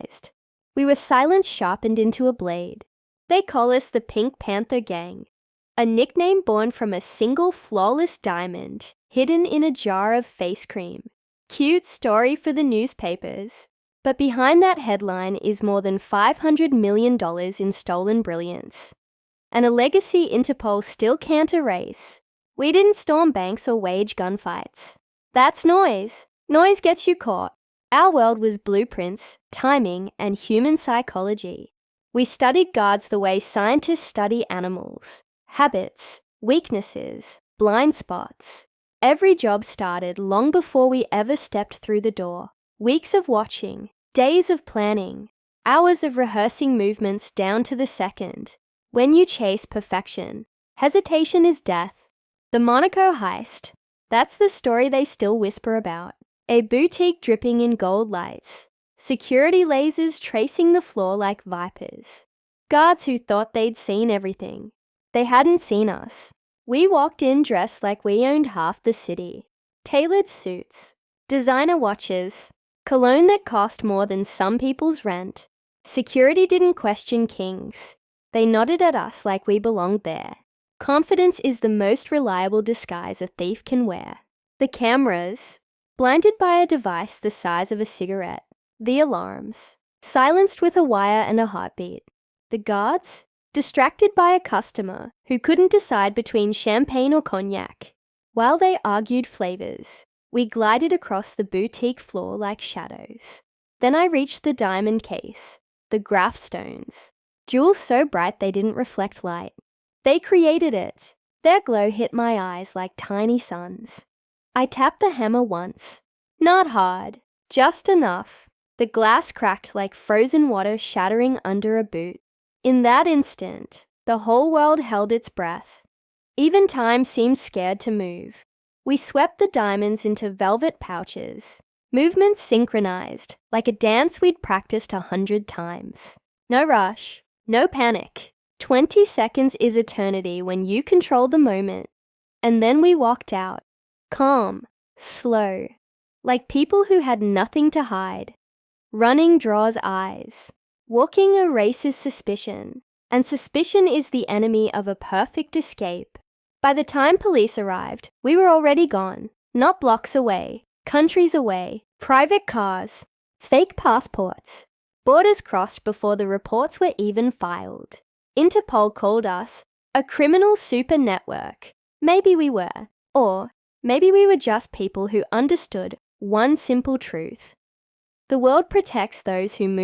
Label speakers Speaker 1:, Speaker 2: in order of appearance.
Speaker 1: mesmerized. We were silence sharpened into a blade. They call us the Pink Panther Gang, a nickname born from a single flawless diamond hidden in a jar of face cream. Cute story for the newspapers. But behind that headline is more than $500 million in stolen brilliance. And a legacy Interpol still can't erase. We didn't storm banks or wage gunfights. That's noise. Noise gets you caught. Our world was blueprints, timing, and human psychology. We studied guards the way scientists study animals. Habits, weaknesses, blind spots. Every job started long before we ever stepped through the door. Weeks of watching, days of planning, hours of rehearsing movements down to the second. When you chase perfection, hesitation is death. The Monaco heist, that's the story they still whisper about. A boutique dripping in gold lights. Security lasers tracing the floor like vipers. Guards who thought they'd seen everything. They hadn't seen us. We walked in dressed like we owned half the city. Tailored suits, designer watches, cologne that cost more than some people's rent. Security didn't question kings. They nodded at us like we belonged there. Confidence is the most reliable disguise a thief can wear. The cameras, blinded by a device the size of a cigarette. The alarms, silenced with a wire and a heartbeat. The guards, distracted by a customer who couldn't decide between champagne or cognac. While they argued flavors, we glided across the boutique floor like shadows. Then I reached the diamond case, the graph stones, jewels so bright they didn't reflect light. They created it. Their glow hit my eyes like tiny suns. I tapped the hammer once. Not hard, just enough. The glass cracked like frozen water shattering under a boot. In that instant, the whole world held its breath. Even time seemed scared to move. We swept the diamonds into velvet pouches. Movements synchronized, like a dance we'd practiced 100 times. No rush, no panic. 20 seconds is eternity when you control the moment. And then we walked out, calm, slow, like people who had nothing to hide. Running draws eyes. Walking erases suspicion, and suspicion is the enemy of a perfect escape. By the time police arrived, we were already gone, not blocks away, countries away, private cars, fake passports, borders crossed before the reports were even filed. Interpol called us a criminal super network. Maybe we were, or maybe we were just people who understood one simple truth. The world protects those who move